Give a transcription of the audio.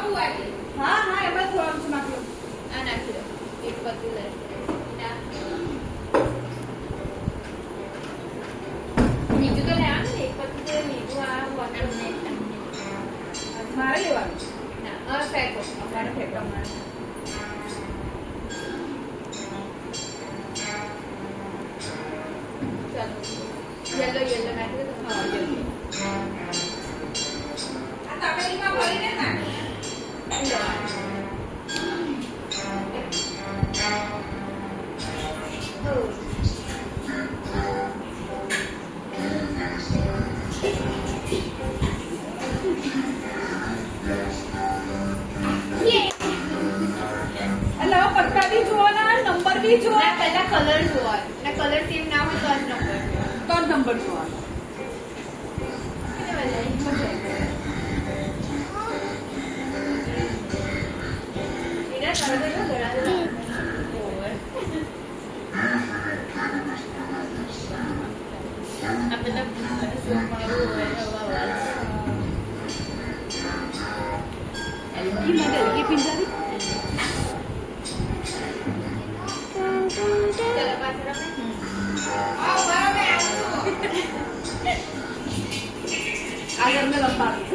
હા હા એમાં થોડું છે નાખી લો. આ નાખી દો એક પત્તું લે બીજું તો લેવાનું ને એક પત્તું તો લીધું આ વોટર મારે લેવાનું ના ફેંકો અમારે ફેંકો ચાલો યલો નાખી દો. હા યલો. આ તપેલીમાં ભરીને નાખી. એટલે હવે પત્તા બી જોવાના નંબર બી જોવાના પહેલા કલર જોવા ને કલર સેમ ના હોય તો જ નંબર તો જ નંબર જોવાના. એના કલર તો ઘણા ये पिंजारी ચલો પાછળ આગળ મેં લંબાવી